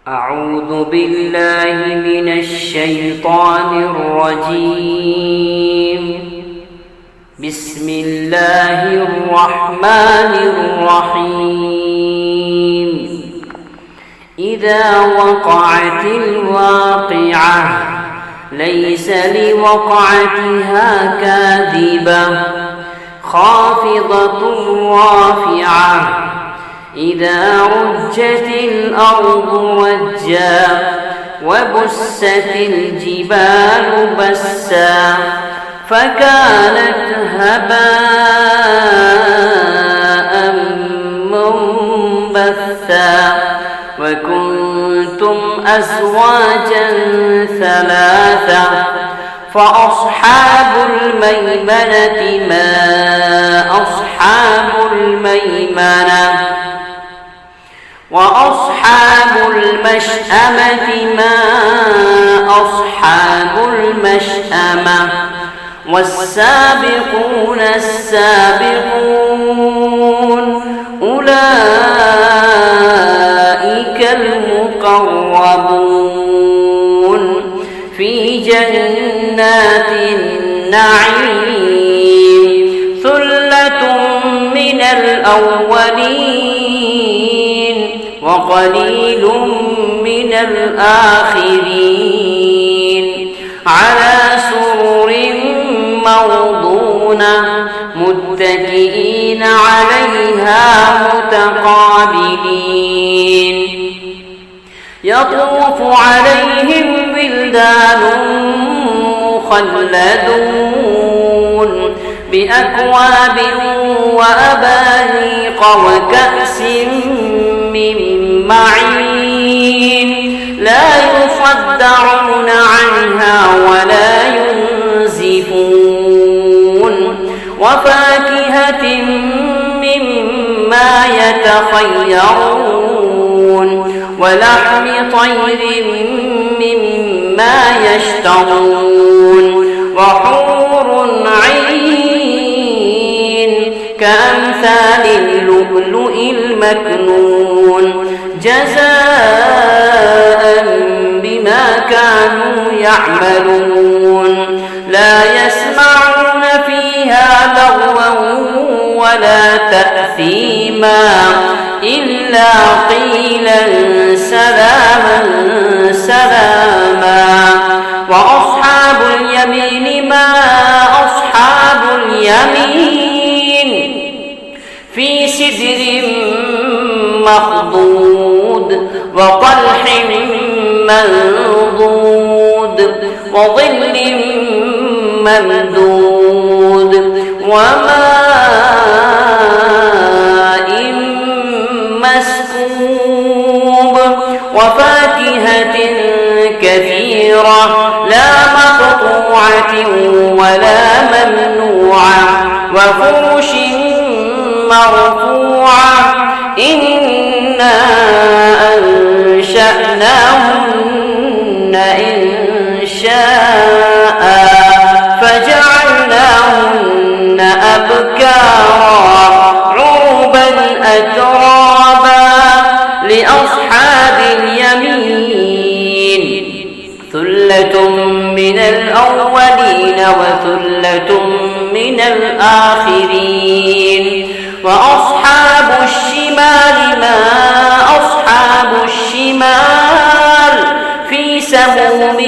أعوذ بالله من الشيطان الرجيم. بسم الله الرحمن الرحيم. إذا وقعت الواقعة ليس لوقعتها كاذبة خافضة رافعة إذا رجت الأرض رجا وبست الجبال بسا فكانت هباء منبثا وكنتم أزواجا ثلاثا فأصحاب الميمنة ما أصحاب الميمنة وأصحاب المشأمة ما أصحاب المشأمة والسابقون السابقون أولئك المقربون في جنات النعيم ثلة من الأولين وقليل من الآخرين على سرر موضونة متكئين عليها متقابلين يطوف عليهم ولدان مخلدون بأكواب وأباريق وكأس من معين لا يصدعون عنها ولا ينزفون وفاكهة مما يتخيرون ولحم طير مما يشتهون وحور عين كأمثال اللؤلؤ المكنون جزاء بما كانوا يعملون لا يسمعون فيها لغوا ولا تأثيما إلا قيلا سلاما سلاما وأصحاب اليمين ما أصحاب اليمين في سدر مخضود وطلح منضود وظل ممدود وماء مسكوب وفاكهة كثيرة لا مقطوعة ولا ممنوعة وفرش مرفوعة إنا أنشأناهن إنشاء فجعلناهن أبكارا عربا أترابا لأصحاب اليمين ثلة من الأولين وثلة من الآخرين وأصحاب الشمال ما أصحاب الشمال في سموم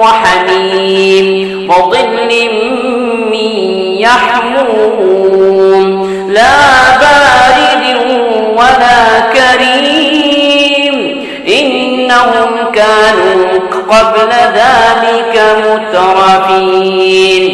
وحميم وظل من يحموم لا بارد ولا كريم إنهم كانوا قبل ذلك مترفين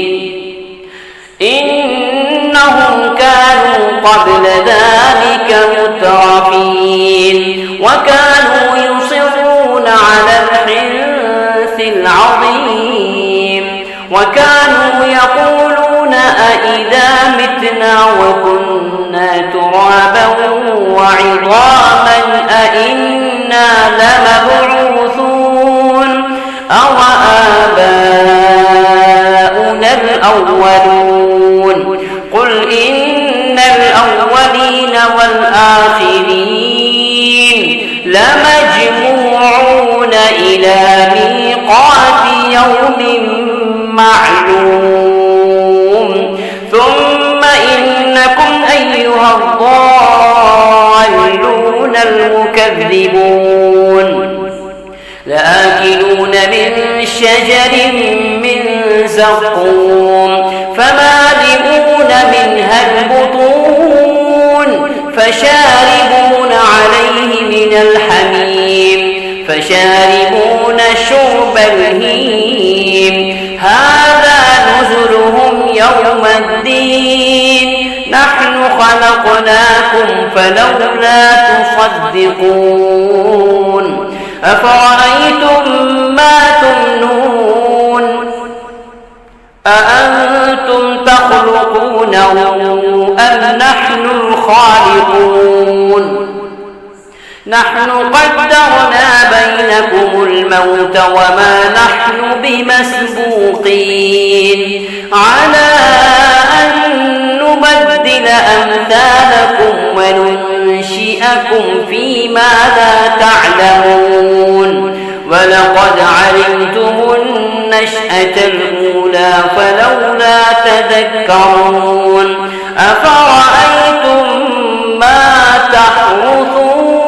إنهم كانوا قبل ذلك مترفين وكانوا يصرون على الحنث العظيم وكانوا يقولون أئذا متنا وكنا ترابا وعظاما أئنا لمبعوثون أو آباؤنا الأولون قل إن الأولين والآخرين لمجموعون مجموعون إلى ميقات يوم معلوم ثم إنكم أيها الضالون المكذبون لآكلون من شجر من زقوم فمالئون منها البطون فشاربون عليه من الحميم فشاربون شرب الهيم هذا نزلهم يوم الدين نحن خلقناكم فلولا تصدقون أفرأيتم ما تمنون أأنتم تخلقونه أم نحن الخالقون نحن قدرنا بينكم الموت وما نحن بمسبوقين على أن نبدل أمثالكم وننشئكم فيما لا تعلمون ولقد علمتم النشأة الأولى فلولا تذكرون أفرأيتم ما تحرثون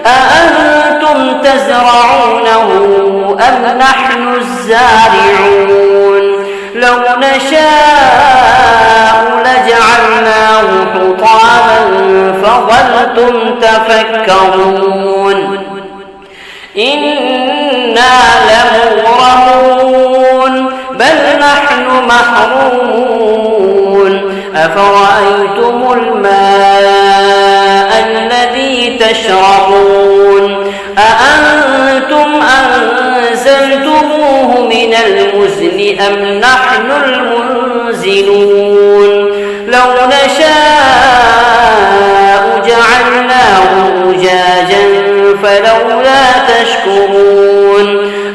أأنتم تزرعونه أم نحن الزارعون لو نشاء لجعلناه حطاما فظلتم تفكرون إنا لمغرمون بل نحن محرومون أفرأيتم الماء الذي تشربون أأنتم أنزلتموه من المزن أم نحن المنزلون لو نشاء جعلناه أجاجا فلولا تشكرون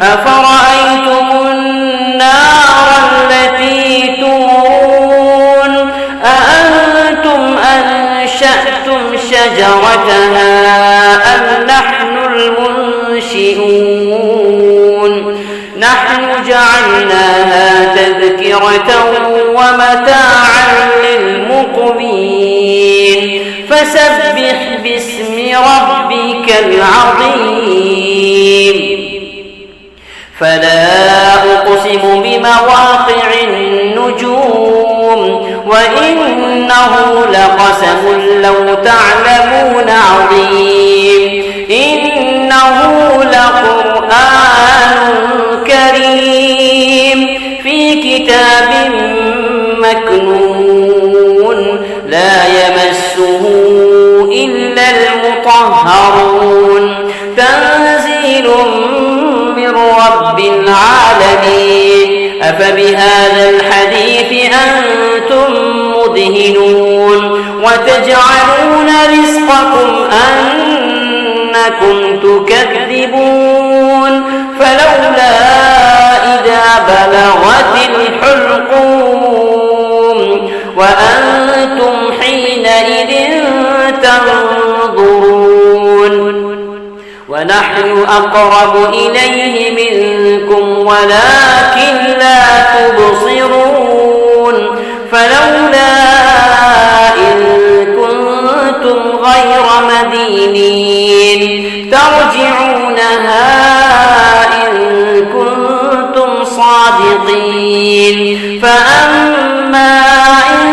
أفرأيتم النار التي تورون أأنتم أنشأتم شجرتها أم نحن المنشئون نحن جعلناها تذكرة ومتاعا للمقوين فسبح باسم ربك العظيم فلا أقسم بمواقع النجوم وإنه لقسم لو تعلمون عظيم إنه لقرآن كريم في كتاب مكنون لا يمسه إلا المطهرون تنزيل من رب العالمين أفبهذا الحديث أنتم مدهنون وتجعلون رزقكم أنكم تكذبون فلولا إذا بلغت الحلقوم وأنتم حينئذ تنظرون ونحن أقرب إليه منكم ولكن لا تبصرون فلولا إن كنتم غير مدينين ترجعونها إن كنتم صادقين فأما إن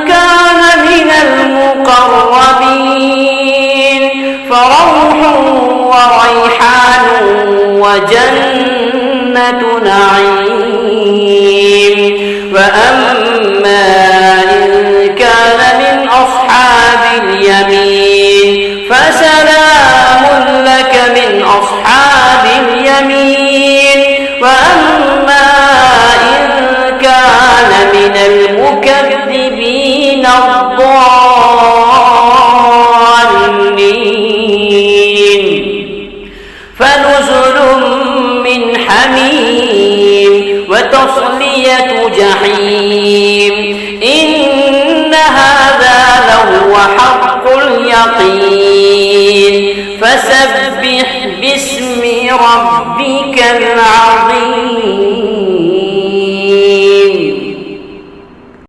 كان من المقربين فروح وريحان وجنة نعيم وأما إن كان من أصحاب اليمين فسلام لك من أصحاب اليمين وأما إن كان من المكذبين الضالين فنزل من حميم وتصلية جحيم إن هذا لهو حق اليقين فسبح باسم ربك العظيم.